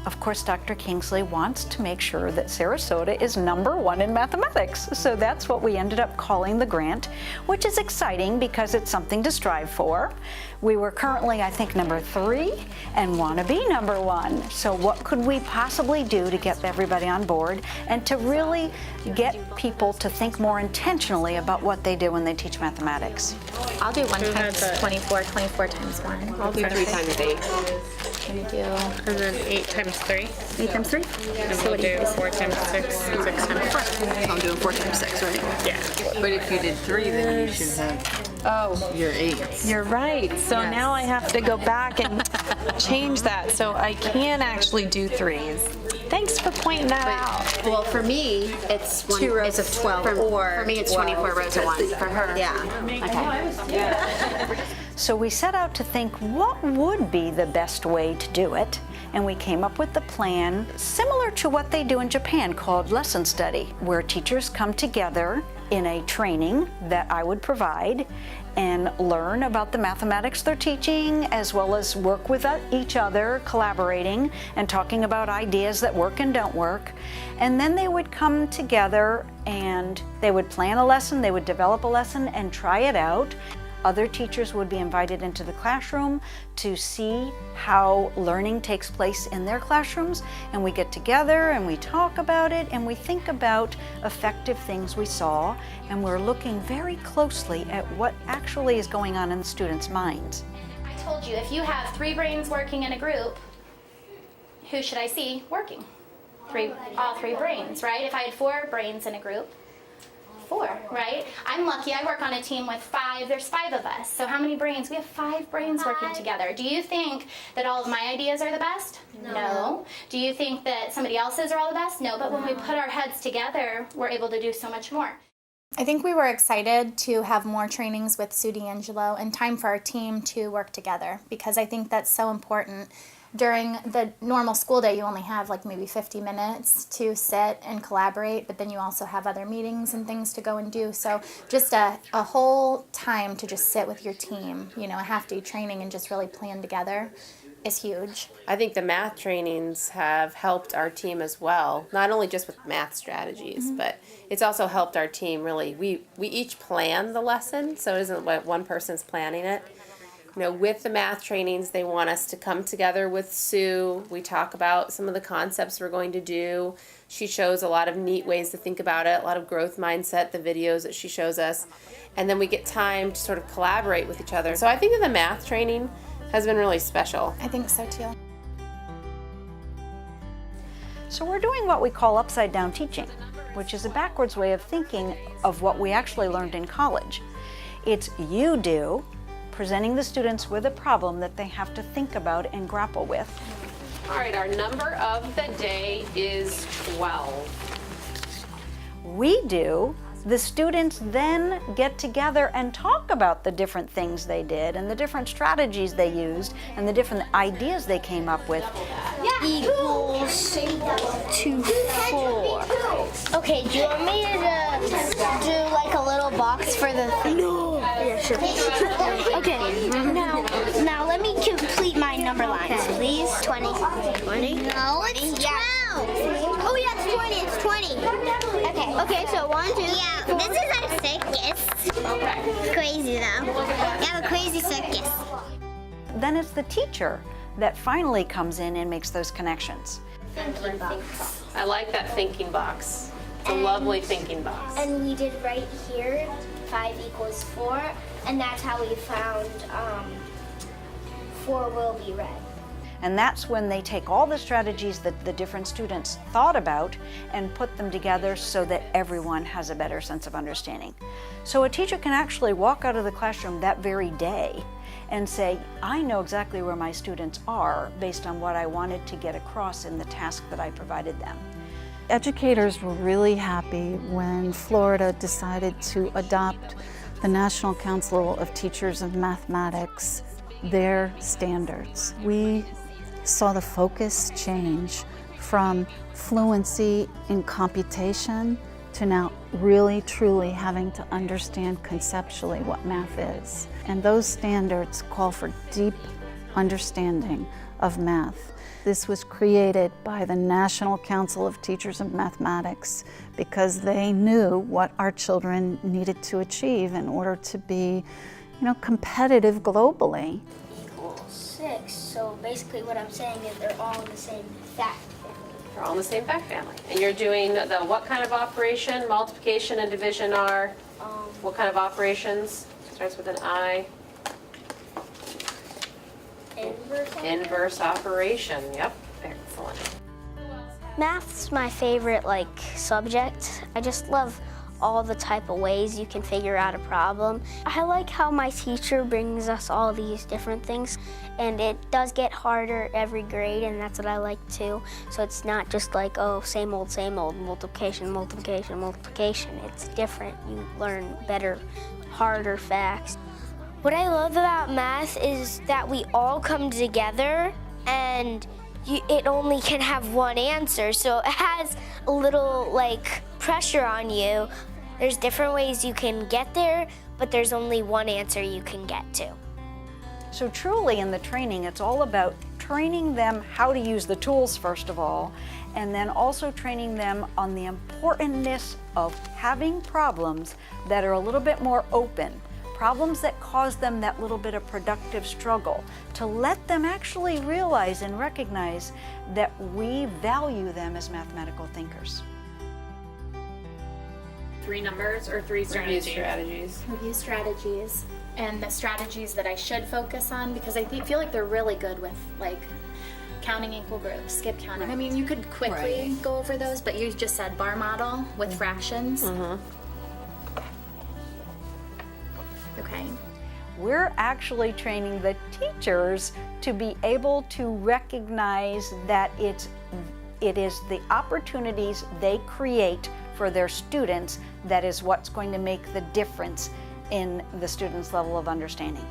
of course, Dr. Kingsley wants to make sure that Sarasota is #1 in mathematics. So that's what we ended up calling the grant, which is exciting because it's something to strive for. We were currently, I think, #3 and want to be #1. So what could we possibly do to get everybody on board and to really get people to think more intentionally about what they do when they teach mathematics? I'll do 1 times 24, 24 times 1. I'll do 3 times 8. Can you do And then 8 times 3. 8 times 3? And So we'll what do you do 4 times 6, 6 times 4. I'm doing 4 times 6, right? Yeah. But if you did 3, then you should have your 8s. You're right. So now I have to go back and change that. So I can actually do 3s. Thanks for pointing that out. Well, for me, it's 2 rows of 12 for me, it's 24 rows of 1. For her, Yeah. okay. So we set out to think what would be the best way to do it, and we came up with the plan similar to what they do in Japan called lesson study, where teachers come together in a training that I would provide and learn about the mathematics they're teaching, as well as work with each other, collaborating and talking about ideas that work and don't work. And then they would come together and they would plan a lesson, they would develop a lesson and try it out. Other teachers would be invited into the classroom to see how learning takes place in their classrooms, and we get together and we talk about it and we think about effective things we saw, and we're looking very closely at what actually is going on in the students' minds. I told you, if you have 3 brains working in a group, who should I see working? All 3 brains, right? If I had 4 brains in a group, 4, right? I'm lucky, I work on a team with 5, there's 5 of us. So how many brains? We have 5 brains working together. Do you think that all of my ideas are the best? No. Do you think that somebody else's are all the best? No, but when we put our heads together, we're able to do so much more. I think we were excited to have more trainings with Sue D'Angelo and time for our team to work together, because I think that's so important. During the normal school day, you only have like maybe 50 minutes to sit and collaborate, but then you also have other meetings and things to go and do. So just a whole time to just sit with your team, you know, a half-day training and just really plan together is huge. I think the math trainings have helped our team as well, not only just with math strategies, but it's also helped our team really. We each plan the lesson, so it isn't like one person's planning it. You know, with the math trainings, they want us to come together with Sue. We talk about some of the concepts we're going to do. She shows a lot of neat ways to think about it, a lot of growth mindset, the videos that she shows us. And then we get time to sort of collaborate with each other. So I think that the math training has been really special. I think so too. So we're doing what we call upside down teaching, which is a backwards way of thinking of what we actually learned in college. It's you do, presenting the students with a problem that they have to think about and grapple with. All right, our number of the day is 12. We do, the students then get together and talk about the different things they did and the different strategies they used and the different ideas they came up with. Equals 2, 4. Okay, do you want me to do like a little box for the thing? No. Yeah, sure. Okay, now let me complete my number lines, please. 20. 20? No, it's 12. Oh yeah, it's 20, it's 20. Okay, so 1, 2, yeah, 4. This is our circus. It's crazy though. We have a crazy circus. Then it's the teacher that finally comes in and makes those connections. Thinking box. I like that thinking box. It's a lovely thinking box. And we did right here, 5 equals 4, and that's how we found 4 will be red. And that's when they take all the strategies that the different students thought about and put them together so that everyone has a better sense of understanding. So a teacher can actually walk out of the classroom that very day and say, I know exactly where my students are based on what I wanted to get across in the task that I provided them. Educators were really happy when Florida decided to adopt the National Council of Teachers of Mathematics, their standards. We saw the focus change from fluency in computation to now really truly having to understand conceptually what math is. And those standards call for deep understanding of math. This was created by the National Council of Teachers of Mathematics because they knew what our children needed to achieve in order to be, competitive globally. Equals 6, so basically what I'm saying is they're all in the same fact family. They're all in the same fact family. And you're doing the what kind of operation? Multiplication and division are? What kind of operations? Starts with an I. Inverse operation. Yep. Excellent. Math's my favorite subject. I just love all the type of ways you can figure out a problem. I like how my teacher brings us all these different things, and it does get harder every grade, and that's what I like too. So it's not just same old, multiplication, multiplication, multiplication. It's different. You learn better, harder facts. What I love about math is that we all come together, and it only can have one answer, so it has a little pressure on you. There's different ways you can get there, but there's only one answer you can get to. So truly in the training, it's all about training them how to use the tools first of all, and then also training them on the importance of having problems that are a little bit more open, problems that cause them that little bit of productive struggle, to let them actually realize and recognize that we value them as mathematical thinkers. 3 numbers or 3 strategies? Review strategies, and the strategies that I should focus on, because I feel like they're really good with counting equal groups, skip counting. Right. I mean, you could quickly go over those, but you just said bar model with fractions. Okay. We're actually training the teachers to be able to recognize that it is the opportunities they create for their students that is what's going to make the difference in the students' level of understanding.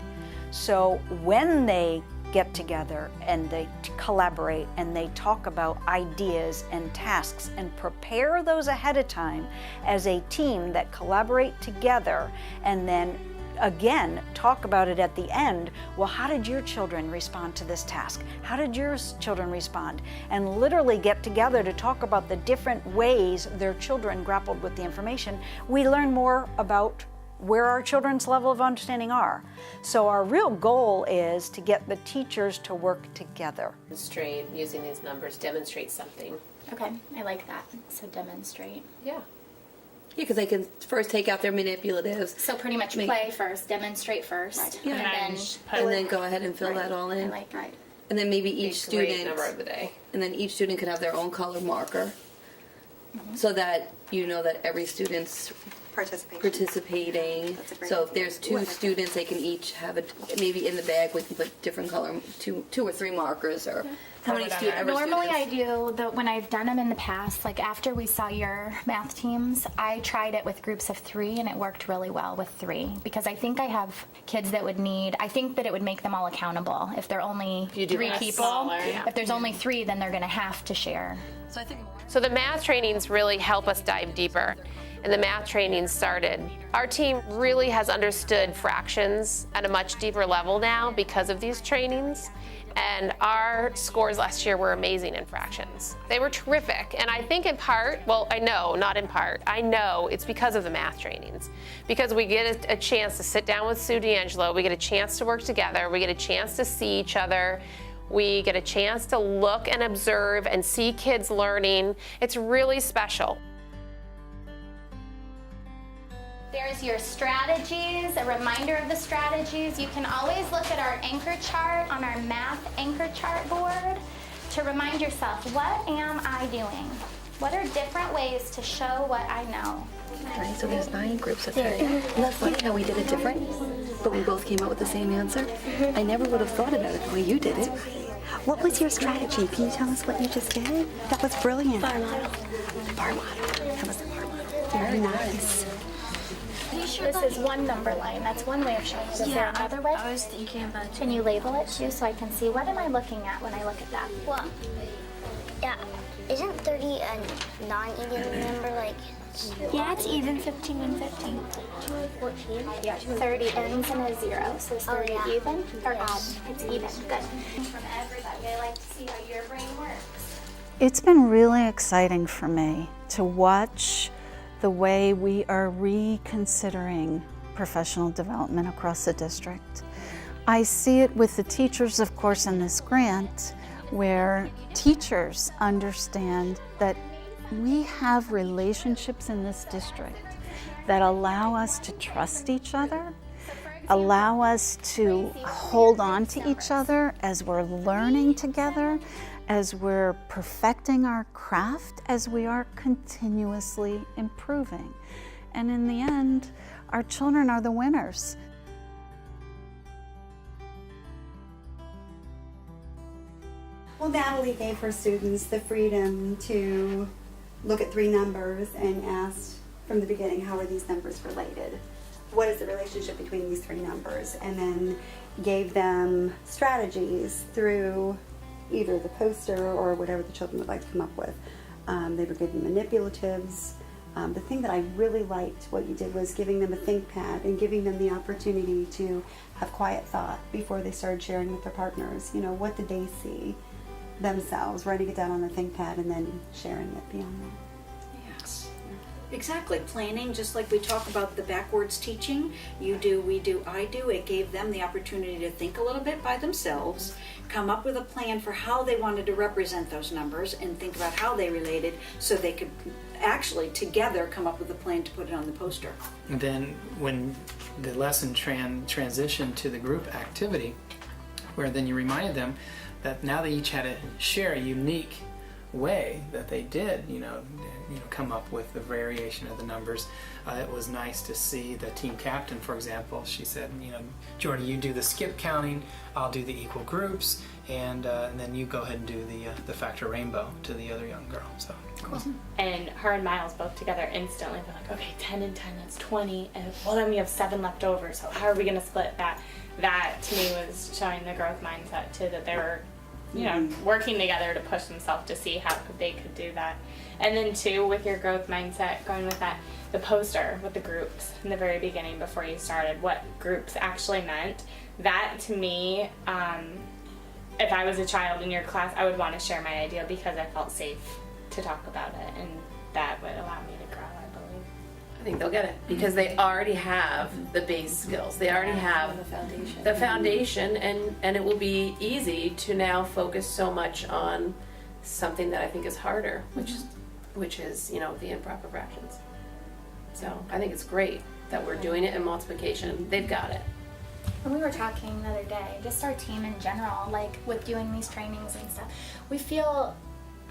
So when they get together and they collaborate and they talk about ideas and tasks and prepare those ahead of time as a team that collaborate together, and then again talk about it at the end, well, how did your children respond to this task? How did your children respond? And literally get together to talk about the different ways their children grappled with the information. We learn more about where our children's level of understanding are. So our real goal is to get the teachers to work together. Demonstrate, using these numbers, demonstrate something. Okay, I like that. So demonstrate. Yeah. Yeah, because they can first take out their manipulatives. So pretty much play first, demonstrate first, Yeah. And then go ahead and fill that all in. I like that. And then maybe each Great student, number of the day. and then each student could have their own color marker, so that you know that every student's participating. So if there's 2 students, they can each have maybe in the bag we can put different color, 2 or 3 markers, or how many students. Normally I do, when I've done them in the past, after we saw your math teams, I tried it with groups of 3, and it worked really well with 3, because I think I have kids that I think that it would make them all accountable. If there are only 3 people, if there's only 3, then they're gonna have to share. So the math trainings really help us dive deeper. And the math training started. Our team really has understood fractions at a much deeper level now because of these trainings. And our scores last year were amazing in fractions. They were terrific. And I think in part, well, I know, not in part, I know it's because of the math trainings. Because we get a chance to sit down with Sue D'Angelo, we get a chance to work together, we get a chance to see each other, we get a chance to look and observe and see kids learning. It's really special. There's your strategies, a reminder of the strategies. You can always look at our anchor chart on our math anchor chart board to remind yourself, what am I doing? What are different ways to show what I know? Right, so there's 9 groups of 3. Isn't that funny how we did it different, but we both came out with the same answer? I never would have thought about it the way you did it. What was your strategy? Can you tell us what you just did? That was brilliant. Bar model. Bar model. That was the bar model. Very nice. This is one number line. That's one way of showing it. Is there another way? I was thinking about Can you label it too, so I can see what am I looking at when I look at that? Well, Yeah. Isn't 30 a non-even number? Like. Yeah, it's even 15 and 15. 14? Yeah, 30 ends in a 0, so is 30 even or odd? It's even. Good. From everybody, I like to see how your brain works. It's been really exciting for me to watch the way we are reconsidering professional development across the district. I see it with the teachers, of course, in this grant, where teachers understand that we have relationships in this district that allow us to trust each other, allow us to hold on to each other as we're learning together, as we're perfecting our craft, as we are continuously improving. And in the end, our children are the winners. Well, Natalie gave her students the freedom to look at 3 numbers and asked from the beginning, how are these numbers related? What is the relationship between these 3 numbers? And then gave them strategies through either the poster or whatever the children would like to come up with. They were giving manipulatives. The thing that I really liked what you did was giving them a think pad and giving them the opportunity to have quiet thought before they started sharing with their partners. You know, what did they see themselves, writing it down on the think pad and then sharing it beyond that. Yes. Exactly. Planning, just like we talk about the backwards teaching, you do, we do, I do. It gave them the opportunity to think a little bit by themselves, come up with a plan for how they wanted to represent those numbers and think about how they related so they could actually together come up with a plan to put it on the poster. And then when the lesson transitioned to the group activity, where then you reminded them that now they each had to share a unique way that they did, come up with the variation of the numbers. It was nice to see the team captain, for example. She said, Jordan, you do the skip counting, I'll do the equal groups, and then you go ahead and do the factor rainbow to the other young girl. So cool. And her and Miles both together instantly were like, okay, 10 and 10, that's 20, and well, then we have 7 left over, so how are we going to split that? That to me was showing the growth mindset too, that they were working together to push themselves to see how they could do that. And then too, with your growth mindset, going with that, the poster with the groups in the very beginning before you started, what groups actually meant, that to me, if I was a child in your class, I would want to share my idea because I felt safe to talk about it, and that would allow me to grow, I believe. I think they'll get it because they already have the base skills. They already have the foundation, and it will be easy to now focus so much on something that I think is harder, which is the improper fractions. So I think it's great that we're doing it in multiplication. They've got it. And we were talking the other day, just our team in general, like with doing these trainings and stuff, we feel,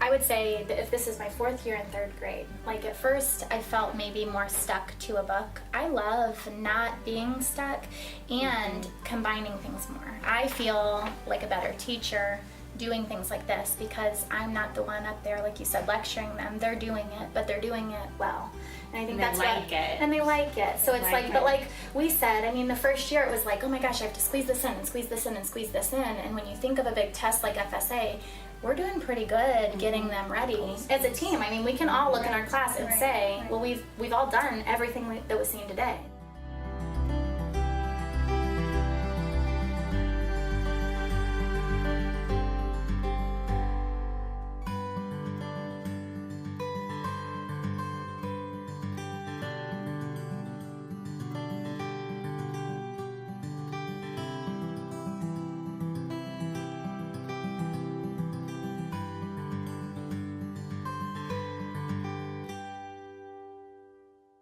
I would say that if this is my 4th year in 3rd grade, like at first I felt maybe more stuck to a book. I love not being stuck and combining things more. I feel like a better teacher doing things like this because I'm not the one up there, like you said, lecturing them. They're doing it, but they're doing it well. And I think that's like it. And they like it. So it's like, but like we said, I mean, the first year it was like, oh my gosh, I have to squeeze this in and squeeze this in and squeeze this in. And when you think of a big test like FSA, we're doing pretty good getting them ready as a team. I mean, we can all look in our class and say, well, we've all done everything that was seen today.